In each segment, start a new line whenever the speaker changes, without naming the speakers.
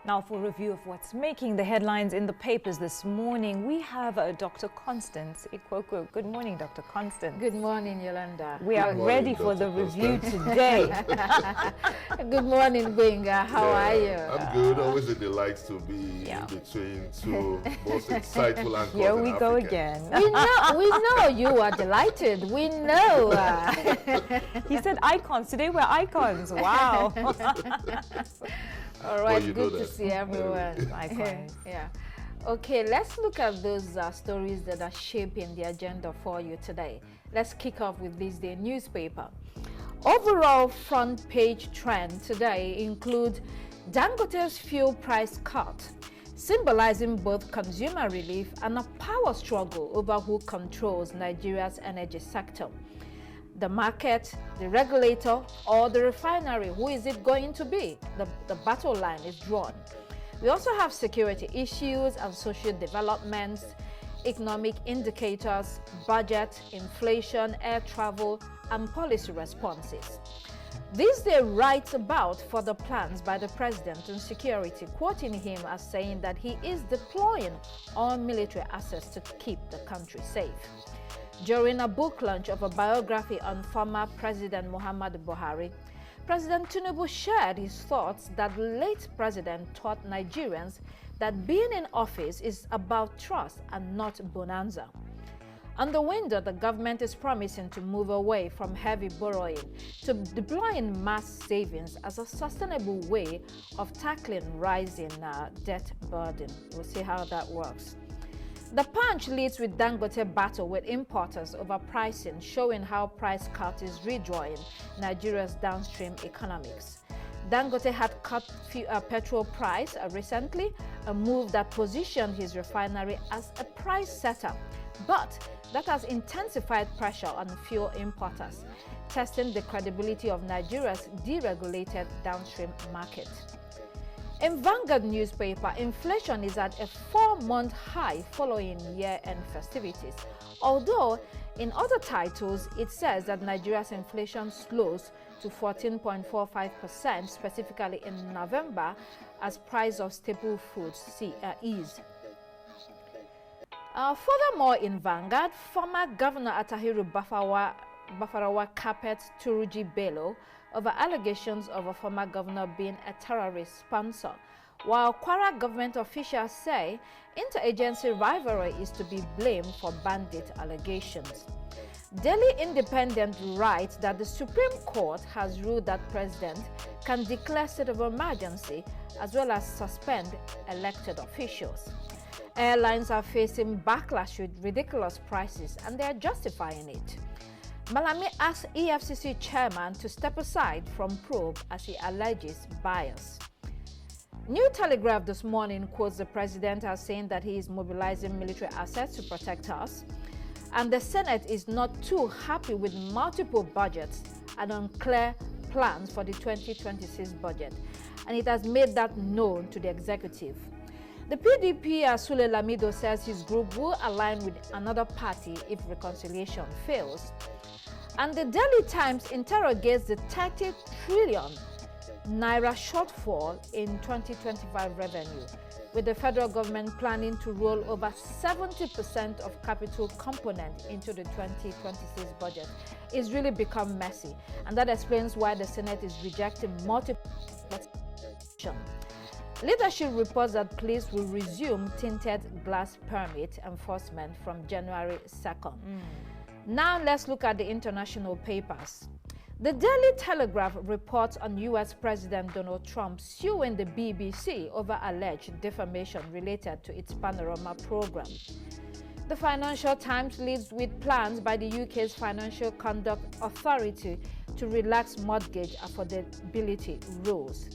Now, for a review of what's making the headlines in the papers this morning, we have Dr. Constance Ikwokwo. Good morning, Dr. Constance.
Good morning, Yolanda.
We are ready for the review today.
Good morning, Gwenga. How are you?
I'm good. Always a delight to be in between two most insightful anchors.
Here we
in
go
Africa.
again.
We know you are delighted. We know.
He said icons. Today we're icons. Wow.
All right,
Well,
good to see everyone.
Icons.
Yeah. Okay, let's look at those stories that are shaping the agenda for you today. Let's kick off with this day newspaper. Overall front page trend today include Dangote's fuel price cut, symbolizing both consumer relief and a power struggle over who controls Nigeria's energy sector. The market, the regulator, or the refinery, who is it going to be? The battle line is drawn. We also have security issues and social developments, economic indicators, budget, inflation, air travel, and policy responses. This day writes about further plans by the president on security, quoting him as saying that he is deploying all military assets to keep the country safe. During a book launch of a biography on former President Muhammadu Buhari, President Tinubu shared his thoughts that the late president taught Nigerians that being in office is about trust and not bonanza. On the window, the government is promising to move away from heavy borrowing to deploying mass savings as a sustainable way of tackling rising debt burden. We'll see how that works. The Punch leads with Dangote battle with importers over pricing, showing how price cut is redrawing Nigeria's downstream economics. Dangote had cut petrol price recently, a move that positioned his refinery as a price setter, but that has intensified pressure on fuel importers, testing the credibility of Nigeria's deregulated downstream market. In Vanguard newspaper, inflation is at a 4-month high following year-end festivities. Although, in other titles, it says that Nigeria's inflation slows to 14.45%, specifically in November, as price of staple foods ease. Furthermore, in Vanguard, former Governor Atahiru Bafarawa carpets Turuji Bello over allegations of a former governor being a terrorist sponsor, while Kwara government officials say interagency rivalry is to be blamed for bandit allegations. Daily Independent writes that the Supreme Court has ruled that president can declare state of emergency as well as suspend elected officials. Airlines are facing backlash with ridiculous prices and they are justifying it. Malami asks EFCC chairman to step aside from probe as he alleges bias. New Telegraph this morning quotes the president as saying that he is mobilizing military assets to protect us, and the Senate is not too happy with multiple budgets and unclear plans for the 2026 budget, and it has made that known to the executive. The PDP, Sule Lamido, says his group will align with another party if reconciliation fails. And the Daily Times interrogates the 30 trillion naira shortfall in 2025 revenue, with the federal government planning to roll over 70% of capital component into the 2026 budget. It's really become messy, and that explains why the Senate is rejecting multiple legislation. Leadership reports that police will resume tinted glass permit enforcement from January 2nd. Now let's look at the international papers. The Daily Telegraph reports on U.S. President Donald Trump suing the BBC over alleged defamation related to its Panorama program. The Financial Times leads with plans by the UK's Financial Conduct Authority to relax mortgage affordability rules.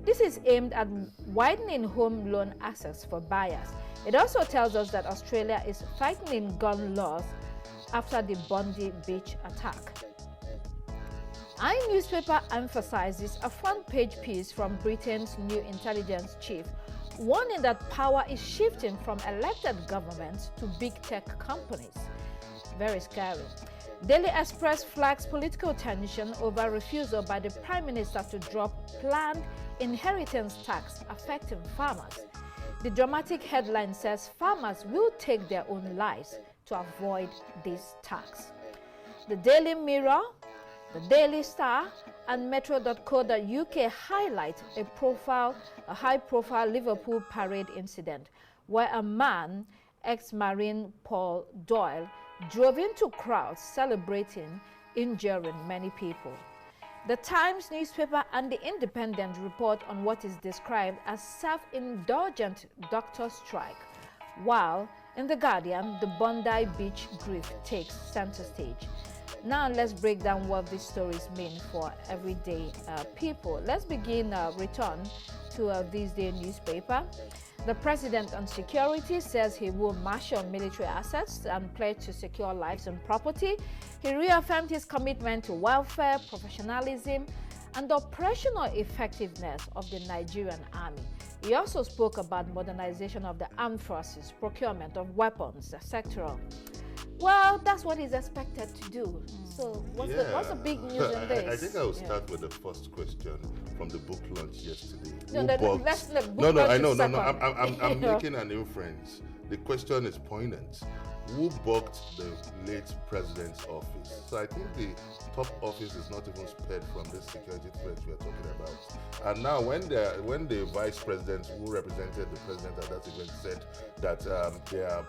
This is aimed at widening home loan access for buyers. It also tells us that Australia is tightening gun laws after the Bondi Beach attack. Our newspaper emphasizes a front-page piece from Britain's new intelligence chief, warning that power is shifting from elected governments to big tech companies. Very scary. Daily Express flags political tension over refusal by the Prime Minister to drop planned inheritance tax affecting farmers. The dramatic headline says farmers will take their own lives to avoid this tax. The Daily Mirror, the Daily Star, and Metro.co.uk highlight a high-profile Liverpool parade incident where a man, ex-Marine Paul Doyle, drove into crowds celebrating, injuring many people. The Times newspaper and the Independent report on what is described as self-indulgent doctor strike, while in The Guardian, the Bondi Beach grief takes center stage. Now let's break down what these stories mean for everyday people. Let's begin return to this day newspaper. The president on security says he will marshal military assets and pledge to secure lives and property. He reaffirmed his commitment to welfare, professionalism, and operational effectiveness of the Nigerian army. He also spoke about modernization of the armed forces, procurement of weapons, etc. Well, that's what he's expected to do. So what's the big news in this?
I think I will start with the first question from the book launch yesterday. I'm making an inference. The question is poignant. Who bugged the late president's office? So I think the top office is not even spared from this security threat we are talking about. And now when the vice president who represented the president at that event said that they are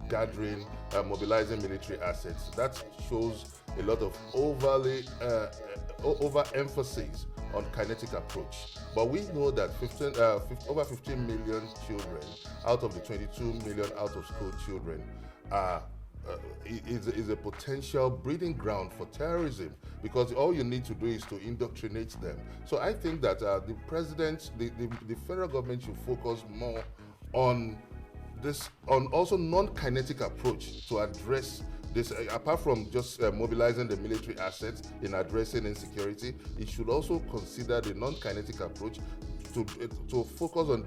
gathering, mobilizing military assets, that shows a lot of overemphasis on kinetic approach. But we know that over 15 million children out of the 22 million out-of-school children is a potential breeding ground for terrorism, because all you need to do is to indoctrinate them. So I think that the president, the federal government should focus more on this, on also non-kinetic approach to address this, apart from just mobilizing the military assets in addressing insecurity. It should also consider the non-kinetic approach to focus on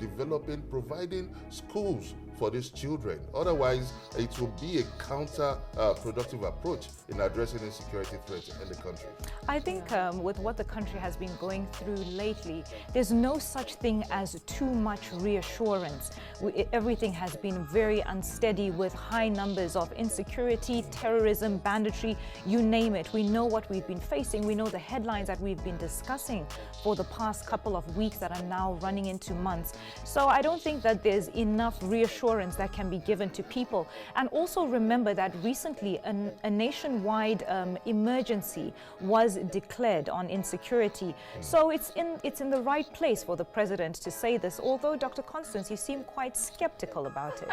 providing schools for these children. Otherwise, it will be a counter-productive approach in addressing insecurity threats in the country.
I think with what the country has been going through lately, there's no such thing as too much reassurance. Everything has been very unsteady with high numbers of insecurity, terrorism, banditry, you name it. We know what we've been facing. We know the headlines that we've been discussing for the past couple of weeks that are now running into months. So I don't think that there's enough reassurance that can be given to people. And also remember that recently a nationwide emergency was declared on insecurity. So it's in the right place for the president to say this, although Dr. Constance, you seem quite skeptical about it.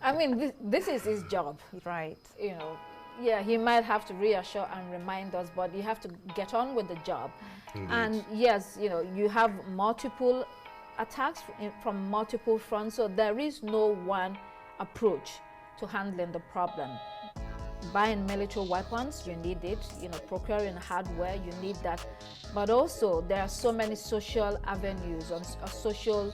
I mean, this is his job.
Right.
You know, yeah, he might have to reassure and remind us, but you have to get on with the job.
Indeed.
And yes, you know, you have multiple attacks from multiple fronts, so there is no one approach to handling the problem. Buying military weapons, you need it. You know, procuring hardware, you need that. But also, there are so many social avenues, social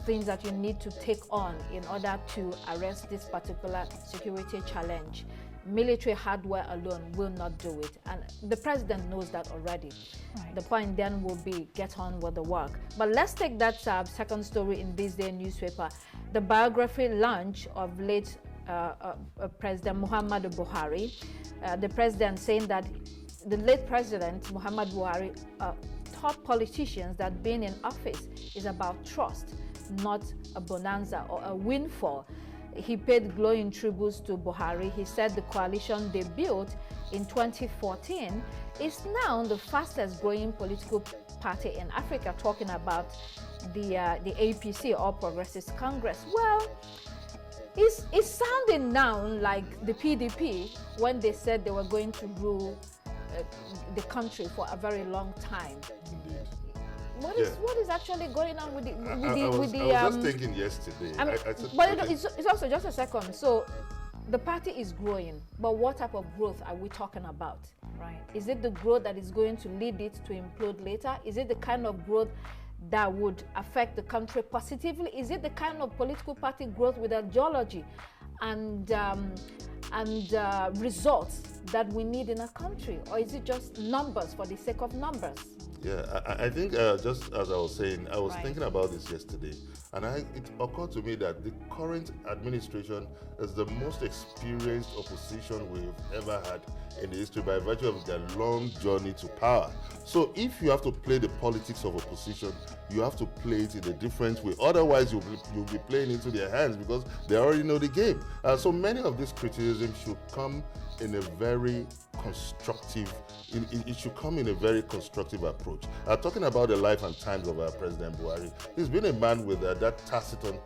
things that you need to take on in order to arrest this particular security challenge. Military hardware alone will not do it, and the president knows that already. Right. The point then will be get on with the work. But let's take that second story in this day newspaper, the biography launch of late President Muhammadu Buhari. The president saying that the late president Muhammadu Buhari taught politicians that being in office is about trust, not a bonanza or a windfall. He paid glowing tributes to Buhari. He said the coalition they built in 2014 is now the fastest growing political party in Africa, talking about the APC, All Progressives Congress. Well, it's sounding now like the PDP when they said they were going to rule the country for a very long time.
Indeed.
What is actually going on with the
I was just thinking yesterday.
I mean, it's also just a second. So the party is growing, but what type of growth are we talking about?
Right.
Is it the growth that is going to lead it to implode later? Is it the kind of growth that would affect the country positively? Is it the kind of political party growth with ideology and and results that we need in a country? Or is it just numbers for the sake of numbers?
Yeah, I think just as I was saying, I was thinking about this yesterday, and it occurred to me that the current administration is the most experienced opposition we've ever had in the history by virtue of their long journey to power. So if you have to play the politics of opposition, you have to play it in a different way. Otherwise, you'll be playing into their hands because they already know the game. So many of these criticisms should come in a very constructive, it should come in a very constructive approach. Talking about the life and times of our President Buhari, he's been a man with that taciturn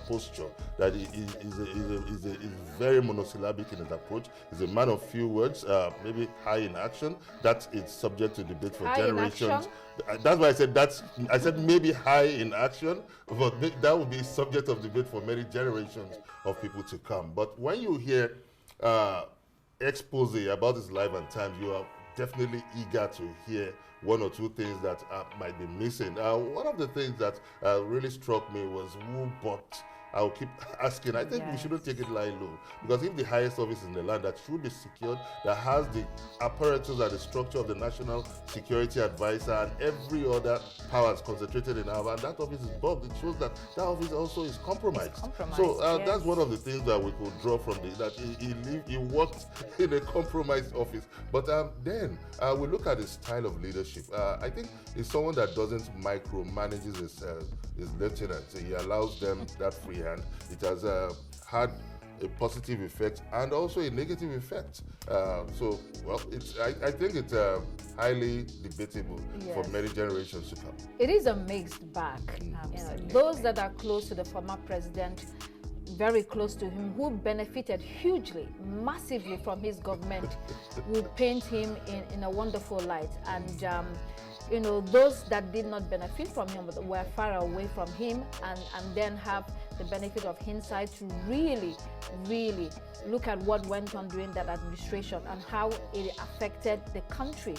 posture that is very monosyllabic in his approach. He's a man of few words, maybe high in action. That is subject to debate for generations. That's why I said maybe high in action, but that would be subject of debate for many generations of people to come. But when you hear expose about his life and times, you are definitely eager to hear one or two things that might be missing. One of the things that really struck me was who bought. I'll keep asking. I think we shouldn't take it lie low, because if the highest office in the land that should be secured, that has the apparatus and the structure of the National Security Advisor and every other powers concentrated in our, and that office is bugged, it shows that that office also is compromised. So that's one of the things that we could draw from that he worked in a compromised office. But then we look at his style of leadership. I think he's someone that doesn't micromanages his lieutenants. He allows them that free hand. It has had a positive effect and also a negative effect. I think it's highly debatable for many generations to come.
It is a mixed bag. Those that are close to the former president, very close to him, who benefited hugely, massively from his government, will paint him in a wonderful light. And those that did not benefit from him but were far away from him and then have the benefit of hindsight to really, really look at what went on during that administration and how it affected the country,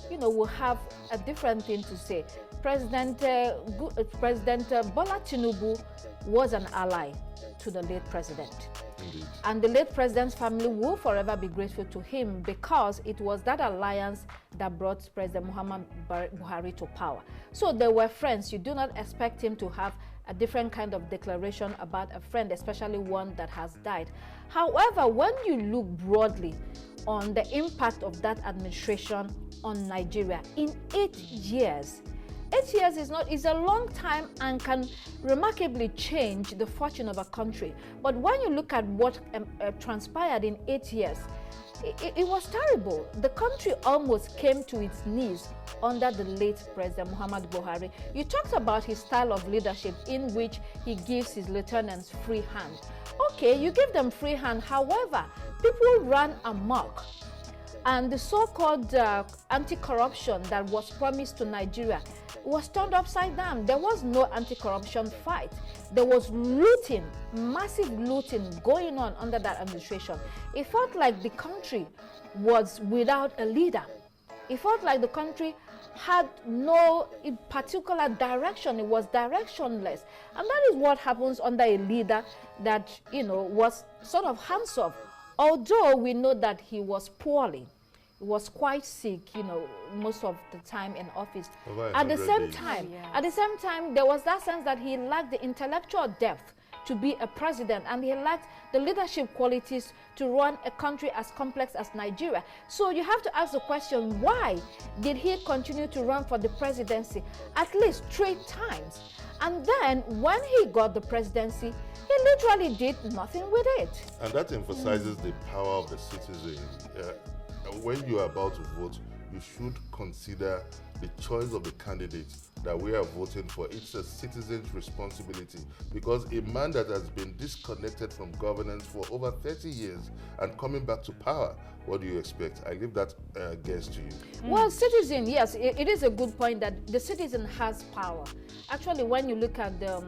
will have a different thing to say. President Bola Tinubu was an ally to the late president.
Indeed.
And the late president's family will forever be grateful to him, because it was that alliance that brought President Muhammad Buhari to power. So they were friends. You do not expect him to have a different kind of declaration about a friend, especially one that has died. However, when you look broadly on the impact of that administration on Nigeria in 8 years, 8 years is a long time and can remarkably change the fortune of a country. But when you look at what transpired in 8 years, it was terrible. The country almost came to its knees under the late President Muhammad Buhari. You talked about his style of leadership, in which he gives his lieutenants free hand. Okay, you give them free hand. However, people ran amok. And the so-called anti-corruption that was promised to Nigeria was turned upside down. There was no anti-corruption fight. There was looting, massive looting going on under that administration. It felt like the country was without a leader. It felt like the country had no particular direction. It was directionless. And that is what happens under a leader that, was sort of hands-off. Although we know that he was poorly. He was quite sick, most of the time in office. At the same time, there was that sense that he lacked the intellectual depth to be a president, and he lacked the leadership qualities to run a country as complex as Nigeria. So you have to ask the question, why did he continue to run for the presidency at least 3 times? And then when he got the presidency, he literally did nothing with it.
And that emphasizes the power of the citizen. When you are about to vote, you should consider the choice of the candidate that we are voting for. It's a citizen's responsibility, because a man that has been disconnected from governance for over 30 years and coming back to power, what do you expect? I leave that guess to you.
Well, citizen, yes, it is a good point that the citizen has power. Actually, when you look at the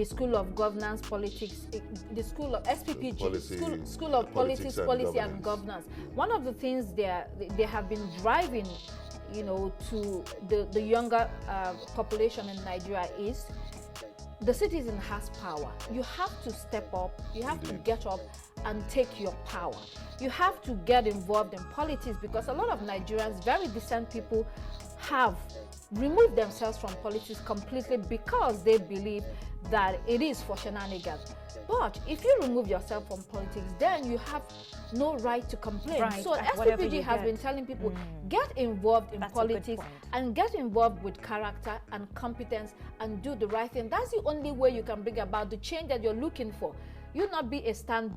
School of Governance, Politics, the School of SPPG, School of Politics, Policy and Governance. One of the things they have been driving, to the younger population in Nigeria is the citizen has power. You have to step up, you have to get up and take your power. You have to get involved in politics, because a lot of Nigerians, very decent people, have removed themselves from politics completely because they believe that it is for shenanigans. But if you remove yourself from politics, then you have no right to complain.
Right,
so SPPG has been telling people, get involved in politics and get involved with character and competence and do the right thing. That's the only way you can bring about the change that you're looking for. You not be a stand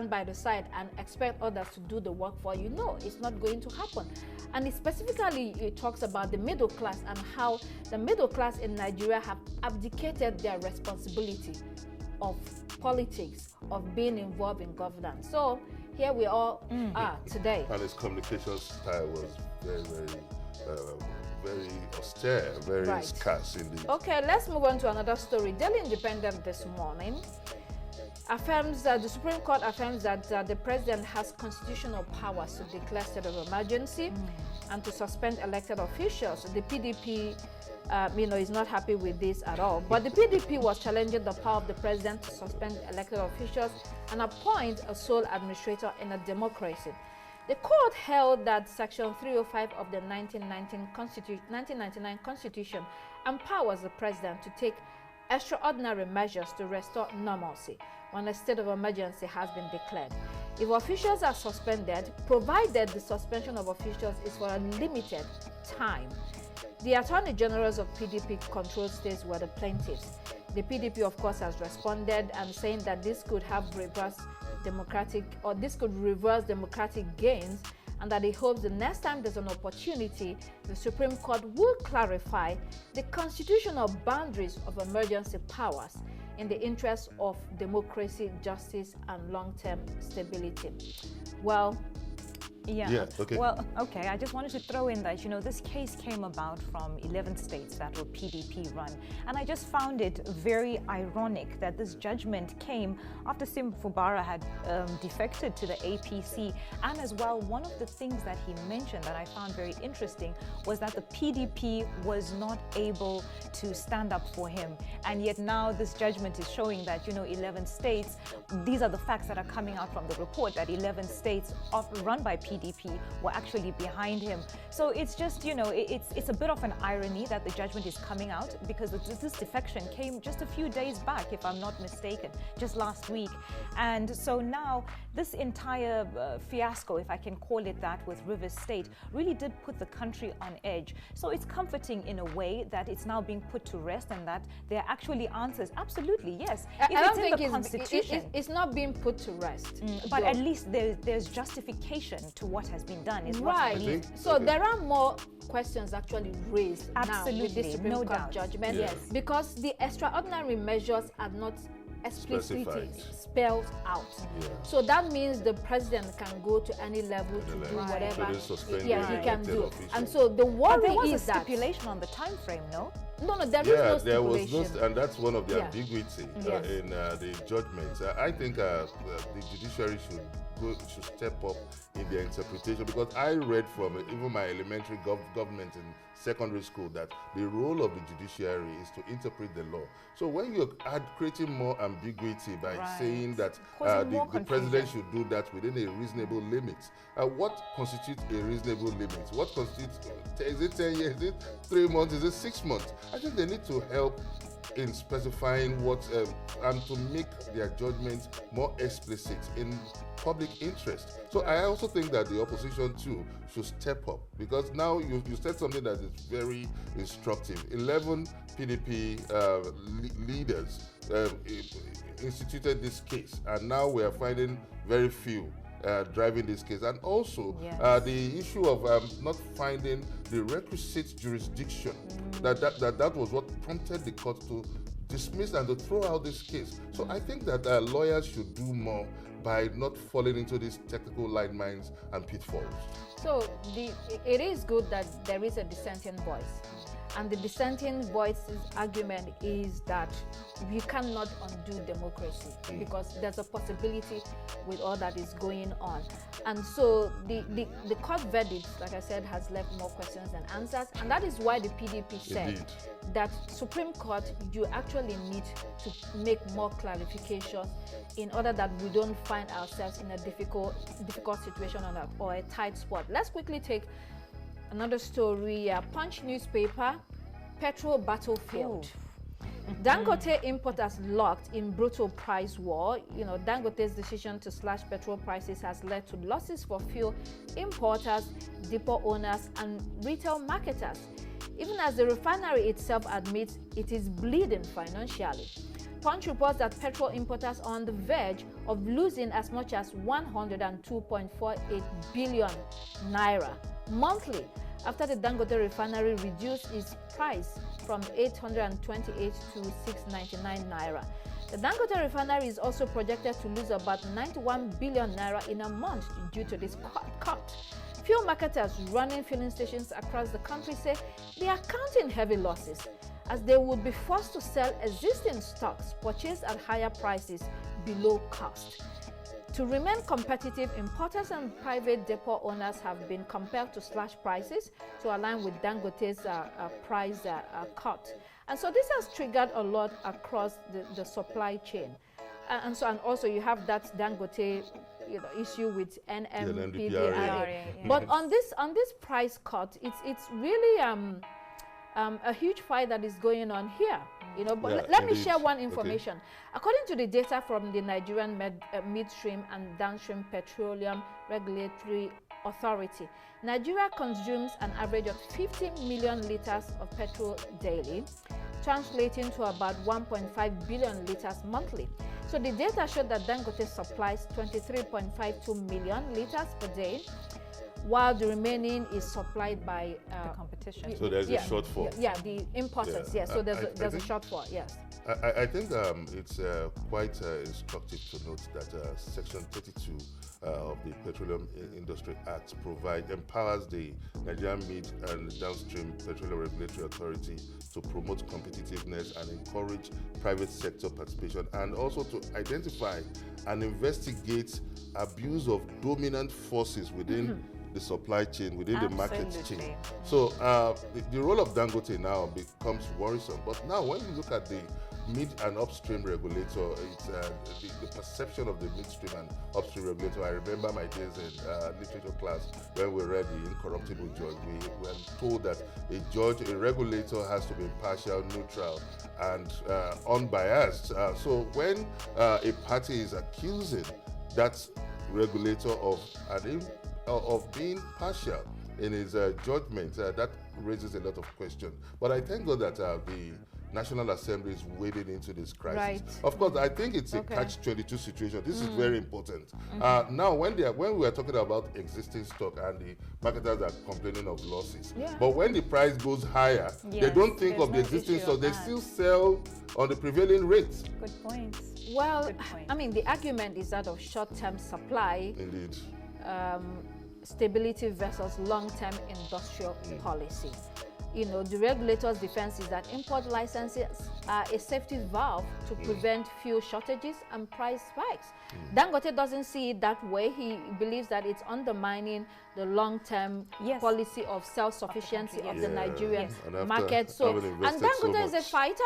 by the side and expect others to do the work for you. No, it's not going to happen. And it talks about the middle class and how the middle class in Nigeria have abdicated their responsibility of politics, of being involved in governance. So here we all are today.
And his communication style was very austere, very scarce indeed.
Okay, let's move on to another story. Daily Independent this morning affirms that the Supreme Court affirms that the president has constitutional powers to declare state of emergency and to suspend elected officials. The PDP is not happy with this at all. But the PDP was challenging the power of the president to suspend elected officials and appoint a sole administrator in a democracy. The court held that Section 305 of the 1999 Constitution empowers the president to take extraordinary measures to restore normalcy when a state of emergency has been declared. If officials are suspended, provided the suspension of officials is for a limited time. The Attorney Generals of PDP-controlled states were the plaintiffs. The PDP, of course, has responded and saying that this could reverse democratic gains, and that it hopes the next time there's an opportunity, the Supreme Court will clarify the constitutional boundaries of emergency powers in the interest of democracy, justice, and long-term stability. Well,
okay.
Well, okay, I just wanted to throw in that, this case came about from 11 states that were PDP run. And I just found it very ironic that this judgment came after Sim Fubara had defected to the APC. And as well, one of the things that he mentioned that I found very interesting was that the PDP was not able to stand up for him. And yet now this judgment is showing that, 11 states, these are the facts that are coming out from the report, that 11 states run by PDP were actually behind him. So it's just, it's a bit of an irony that the judgment is coming out, because this defection came just a few days back, if I'm not mistaken, just last week. And so now this entire fiasco, if I can call it that, with Rivers State really did put the country on edge. So it's comforting in a way that it's now being put to rest and that there are actually answers. Absolutely, yes.
I don't think it's not being put to rest.
But at least there's justification to what has been done, is what I believe.
So there are more questions actually raised now with this Supreme Court judgment, because the extraordinary measures are not explicitly spelled out. So that means the president can go to any level to do whatever he can do. And so the worry is that
there was a stipulation on the time frame, no?
No, there is no
there was
stipulation.
and that's one of the ambiguity in the judgments. I think the judiciary should step up in their interpretation, because I read from even my elementary government in secondary school that the role of the judiciary is to interpret the law. So when you're creating more ambiguity by saying that the president should do that within a reasonable limit, what constitutes a reasonable limit? What constitutes, is it 10 years, is it 3 months, is it 6 months? I think they need to help in specifying what and to make their judgments more explicit in public interest. So I also think that the opposition too should step up, because now you said something that is very instructive. 11 PDP leaders instituted this case, and now we are finding very few driving this case. And also the issue of not finding the requisite jurisdiction, that was what prompted the court to dismiss and to throw out this case. So I think that lawyers should do more by not falling into these technical landmines and pitfalls.
So it is good that there is a dissenting voice. And the dissenting voices argument is that you cannot undo democracy because there's a possibility with all that is going on. And so the court verdict, like I said, has left more questions than answers. And that is why the PDP said that Supreme Court, you actually need to make more clarifications in order that we don't find ourselves in a difficult situation or a tight spot. Let's quickly take another story. Punch newspaper, petrol battlefield. Dangote importers locked in brutal price war. Dangote's decision to slash petrol prices has led to losses for fuel importers, depot owners, and retail marketers, even as the refinery itself admits it is bleeding financially. Punch reports that petrol importers are on the verge of losing as much as 102.48 billion naira monthly after the Dangote refinery reduced its price from 828 to 699 naira. The Dangote refinery is also projected to lose about 91 billion naira in a month due to this cut. Fuel marketers running filling stations across the country say they are counting heavy losses as they would be forced to sell existing stocks purchased at higher prices below cost. To remain competitive, importers and private depot owners have been compelled to slash prices to align with Dangote's price cut. And so this has triggered a lot across the supply chain. And also you have that Dangote issue with NMPDRA. But on this price cut, it's really a huge fight that is going on here. But let me share one information. Okay. According to the data from the Nigerian Midstream and Downstream Petroleum Regulatory Authority, Nigeria consumes an average of 50 million liters of petrol daily, translating to about 1.5 billion liters monthly. So the data showed that Dangote supplies 23.52 million liters per day, while the remaining is supplied by
the competition.
So there's a shortfall.
The importers. So there's a shortfall. Yes.
I think it's quite instructive to note that Section 32 of the Petroleum Industry Act empowers the Nigerian Mid and Downstream Petroleum Regulatory Authority to promote competitiveness and encourage private sector participation, and also to identify and investigate abuse of dominant forces within the supply chain, within the market chain. So the role of Dangote now becomes worrisome. But now when you look at the mid and upstream regulator, it's the perception of the midstream and upstream regulator. I remember my days in literature class when we read The Incorruptible Judge. We were told that a regulator has to be impartial, neutral, and unbiased. So when a party is accusing that regulator of being partial in his judgment, that raises a lot of questions. But I thank God that the National Assembly is wading into this crisis.
Right.
Of course, I think it's a catch-22 situation. This is very important. Now, when we are talking about existing stock and the marketers are complaining of losses, but when the price goes higher, they don't think of the existing stock. They still sell on the prevailing rates.
Good point.
Well, I mean, the argument is that of short-term supply.
Indeed.
Stability versus long-term industrial policy. The regulator's defense is that import licenses are a safety valve to prevent fuel shortages and price spikes. Dangote doesn't see it that way. He believes that it's undermining the long-term policy of self-sufficiency of the Nigerian market. And Dangote is a fighter.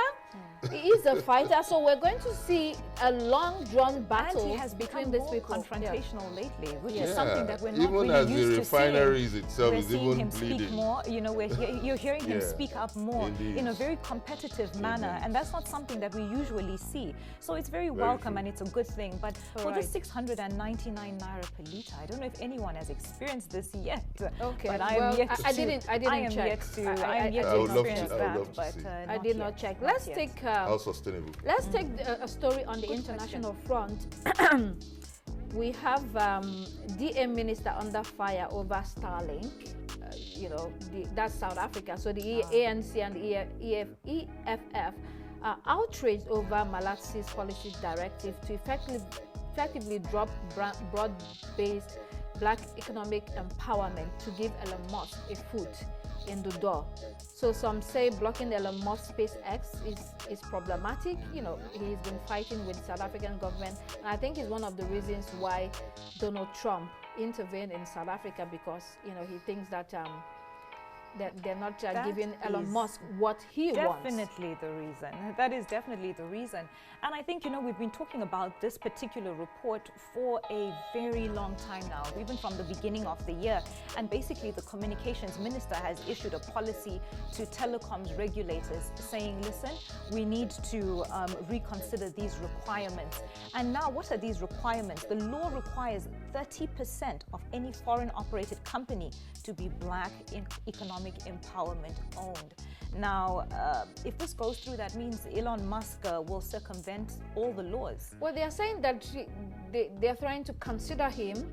He is a fighter, so we're going to see a long drawn battle.
And he has become
between these
more
people.
confrontational lately, which is something that we're not
even
really
as
used
the
to
refineries
seeing.
itself
We're
is
seeing
even
him
bleeding.
speak more. You're hearing him speak up more in a very competitive manner, and that's not something that we usually see. So it's very welcome and it's a good thing. But for the 699 naira per liter, I don't know if anyone has experienced this yet.
Okay,
but I am yet to.
I didn't check.
I am yet to experience that. But
I did not check. Let's take.
How sustainable?
Let's take a story on the international front. We have DM minister under fire over Starlink. That's South Africa. So the ANC and the EFF are outraged over Malatsi's policy directive to effectively drop broad-based black economic empowerment to give Elon Musk a foot in the door. So some say blocking Elon Musk's SpaceX is problematic. You know, he's been fighting with the South African government, and I think it's one of the reasons why Donald Trump intervened in South Africa, because, you know, he thinks that they're not giving Elon Musk what he wants.
Definitely the reason. That is definitely the reason. And I think, you know, we've been talking about this particular report for a very long time now, even from the beginning of the year. And basically, the communications minister has issued a policy to telecoms regulators saying, listen, we need to reconsider these requirements. And now, what are these requirements? The law requires 30% of any foreign operated company to be black in economic empowerment owned. Now, if this goes through, that means Elon Musk will circumvent all the laws.
Well, they are saying that they're trying to consider him,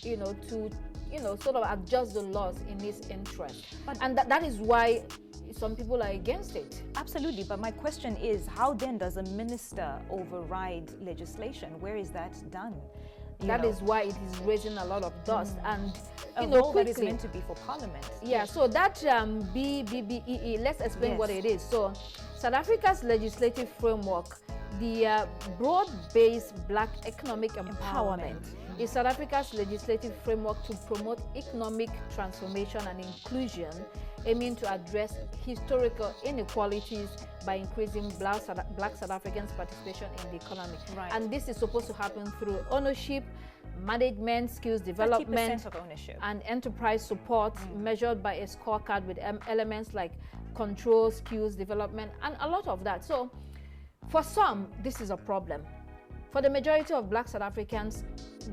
you know, to, you know, sort of adjust the laws in his interest. And that is why some people are against it.
Absolutely, but my question is, how then does a minister override legislation? Where is that done?
That is why it is raising a lot of dust. And
a role that is meant to be for Parliament.
Yeah, so that BBBEE, let's explain what it is. So South Africa's legislative framework, the broad-based black economic empowerment, is South Africa's legislative framework to promote economic transformation and inclusion, aiming to address historical inequalities by increasing black South Africans' participation in the economy.
Right.
And this is supposed to happen through ownership, management, skills development,
of ownership,
and enterprise support, measured by a scorecard with elements like control, skills development, and a lot of that. So for some, this is a problem. For the majority of black South Africans,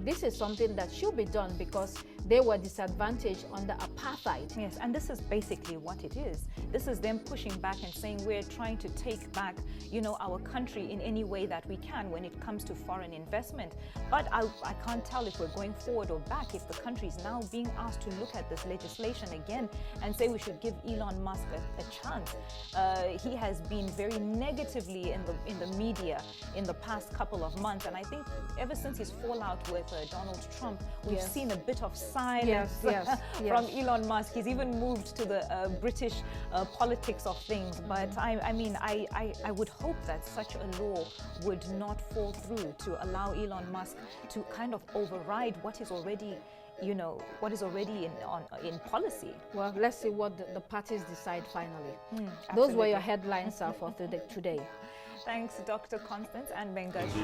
this is something that should be done because they were disadvantaged under apartheid.
Yes, and this is basically what it is. This is them pushing back and saying we're trying to take back, you know, our country in any way that we can when it comes to foreign investment. But I can't tell if we're going forward or back if the country is now being asked to look at this legislation again and say we should give Elon Musk a chance. He has been very negatively in the media in the past couple of months, and I think ever since his fallout with Donald Trump, we've seen a bit of silence from Elon Musk. He's even moved to the British politics of things. But I mean, I would hope that such a law would not fall through to allow Elon Musk to kind of override what is already, you know, what is already in policy.
Well, let's see what the parties decide finally. Those were your headlines for today.
Thanks, Dr. Constance and Bengashu.